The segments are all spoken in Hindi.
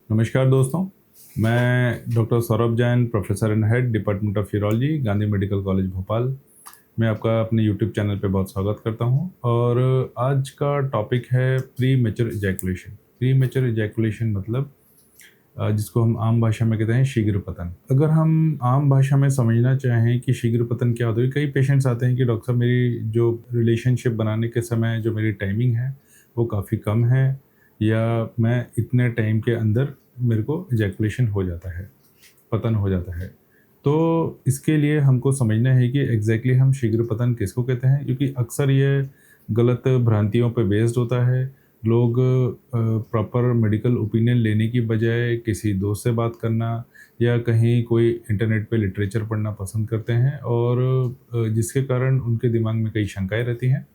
नमस्कार दोस्तों, मैं doctor Saurabh Jain, professor and head department of urology, Gandhi medical college Bhopal. मैं आपका अपने यूट्यूब चैनल पे बहुत स्वागत करता हूं और आज का टॉपिक है pre mature ejaculation. Pre mature ejaculation मतलब जिसको हम आम भाषा में कहते हैं शीघ्र पतन। अगर हम आम भाषा में समझना चाहें कि शीघ्र पतन क्या होता है, कई पेशेंट्स आते हैं कि डॉक्टर साहब मेरी जो रिलेशनशिप बनाने के समय जो मेरी टाइमिंग है वो काफ़ी कम है, या मैं इतने टाइम के अंदर मेरे को इजैकुलेशन हो जाता है, पतन हो जाता है। तो इसके लिए हमको समझना है कि एग्जैक्टली हम शीघ्र पतन किसको कहते हैं, क्योंकि अक्सर ये गलत भ्रांतियों पे बेस्ड होता है। लोग प्रॉपर मेडिकल ओपिनियन लेने की बजाय किसी दोस्त से बात करना या कहीं कोई इंटरनेट पे लिटरेचर पढ़ना पसंद करते हैं, और जिसके कारण उनके दिमाग में कई शंकाएं रहती हैं।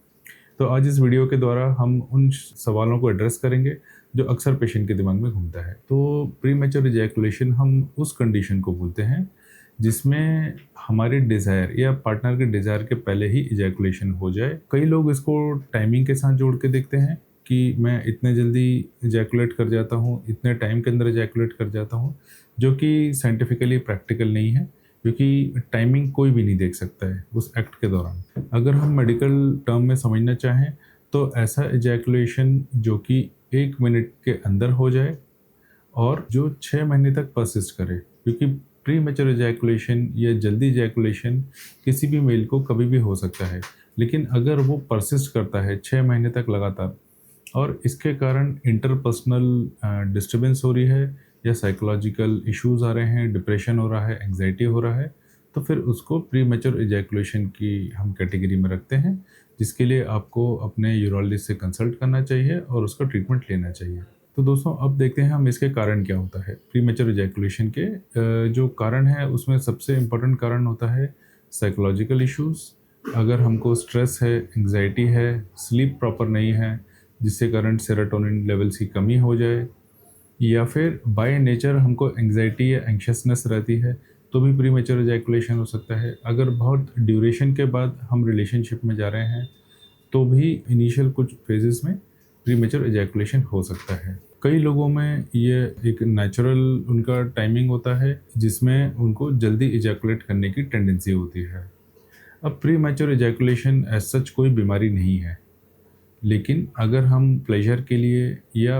तो आज इस वीडियो के द्वारा हम उन सवालों को एड्रेस करेंगे जो अक्सर पेशेंट के दिमाग में घूमता है। तो प्री मैच्योर इजैकुलेशन हम उस कंडीशन को बोलते हैं जिसमें हमारे डिज़ायर या पार्टनर के डिज़ायर के पहले ही इजैकुलेशन हो जाए। कई लोग इसको टाइमिंग के साथ जोड़ के देखते हैं कि मैं इतने जल्दी इजैकुलेट कर जाता हूँ, इतने टाइम के अंदर इजैकुलेट कर जाता हूँ, जो कि साइंटिफिकली प्रैक्टिकल नहीं है, क्योंकि टाइमिंग कोई भी नहीं देख सकता है उस एक्ट के दौरान। अगर हम मेडिकल टर्म में समझना चाहें तो ऐसा इजैकुलेशन जो कि 1 मिनट के अंदर हो जाए और जो 6 महीने तक परसिस्ट करे, क्योंकि प्री मैच्योर इजैकुलेशन या जल्दी इजैकुलेशन किसी भी मेल को कभी भी हो सकता है, लेकिन अगर वो परसिस्ट करता है 6 महीने तक लगातार और इसके कारण इंटरपर्सनल डिस्टर्बेंस हो रही है या साइकोलॉजिकल इश्यूज आ रहे हैं, डिप्रेशन हो रहा है, एंग्जाइटी हो रहा है, तो फिर उसको प्री मैच्योर इजैकुलेशन की हम कैटेगरी में रखते हैं, जिसके लिए आपको अपने यूरोलॉजिस्ट से कंसल्ट करना चाहिए और उसका ट्रीटमेंट लेना चाहिए। तो दोस्तों, अब देखते हैं हम इसके कारण क्या होता है। प्री मैच्योर इजैकुलेशन के जो कारण है उसमें सबसे इम्पोर्टेंट कारण होता है साइकोलॉजिकल इश्यूज़। अगर हमको स्ट्रेस है, एंग्जाइटी है, स्लीप प्रॉपर नहीं है जिससे कारण सेरोटोनिन लेवल्स की कमी हो जाए, या फिर बाय नेचर हमको एंग्जाइटी या एंग्शियसनेस रहती है, तो भी प्री मैच्योर इजैकुलेशन हो सकता है। अगर बहुत ड्यूरेशन के बाद हम रिलेशनशिप में जा रहे हैं तो भी इनिशियल कुछ फेजेस में प्री मैच्योर इजैकुलेशन हो सकता है। कई लोगों में ये एक नेचुरल उनका टाइमिंग होता है जिसमें उनको जल्दी इजैकुलेट करने की टेंडेंसी होती है। अब premature ejaculation as such कोई बीमारी नहीं है, लेकिन अगर हम प्लेजर के लिए या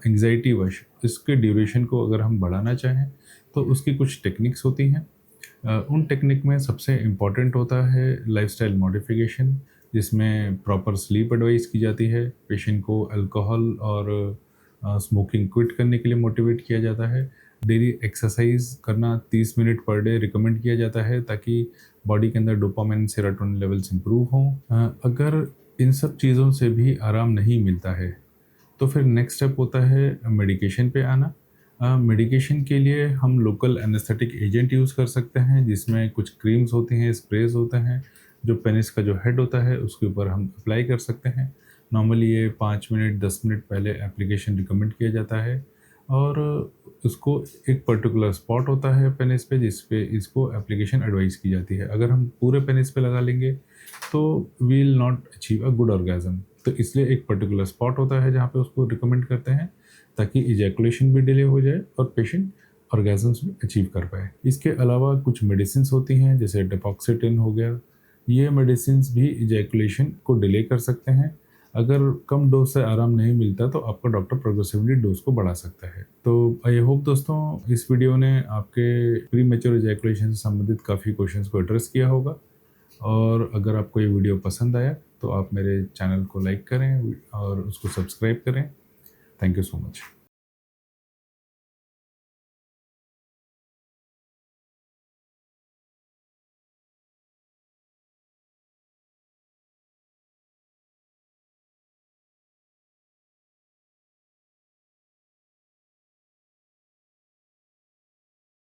एंग्जाइटी वश इसके ड्यूरेशन को अगर हम बढ़ाना चाहें तो उसकी कुछ टेक्निक्स होती हैं। उन टेक्निक में सबसे इम्पॉर्टेंट होता है लाइफस्टाइल मॉडिफिकेशन, जिसमें प्रॉपर स्लीप एडवाइस की जाती है। पेशेंट को अल्कोहल और स्मोकिंग क्विट करने के लिए मोटिवेट किया जाता है। डेली एक्सरसाइज करना 30 मिनट पर डे रिकमेंड किया जाता है ताकि बॉडी के अंदर डोपामाइन सेरोटोनिन लेवल्स इंप्रूव हों। अगर इन सब चीज़ों से भी आराम नहीं मिलता है तो फिर नेक्स्ट स्टेप होता है मेडिकेशन पे आना। मेडिकेशन के लिए हम लोकल एनेस्थेटिक एजेंट यूज़ कर सकते हैं, जिसमें कुछ क्रीम्स होती हैं, स्प्रेज होते हैं, जो पेनिस का जो हेड होता है उसके ऊपर हम अप्लाई कर सकते हैं। नॉर्मली ये 5 मिनट 10 मिनट पहले एप्लीकेशन रिकमेंड किया जाता है, और उसको एक पर्टिकुलर स्पॉट होता है पेनिस पे जिस पे इसको एप्लीकेशन एडवाइस की जाती है। अगर हम पूरे पेनिस पे लगा लेंगे तो we will not achieve a good orgasm, तो इसलिए एक पर्टिकुलर स्पॉट होता है जहाँ पे उसको रिकमेंड करते हैं ताकि इजैकुलेशन भी डिले हो जाए और पेशेंट ऑर्गेज़म्स भी अचीव कर पाए। इसके अलावा कुछ मेडिसिन्स होती हैं जैसे डेपोक्सिटिन हो गया, ये मेडिसिन्स भी इजैकुलेशन को डिले कर सकते हैं। अगर कम डोज से आराम नहीं मिलता तो आपका डॉक्टर प्रोग्रेसिवली डोज को बढ़ा सकता है। तो आई होप दोस्तों इस वीडियो ने आपके प्री मैच्योर इजैकुलेशन से संबंधित काफ़ी क्वेश्चंस को एड्रेस किया होगा, और अगर आपको ये वीडियो पसंद आया तो आप मेरे चैनल को लाइक करें और उसको सब्सक्राइब करें। Thank you so much.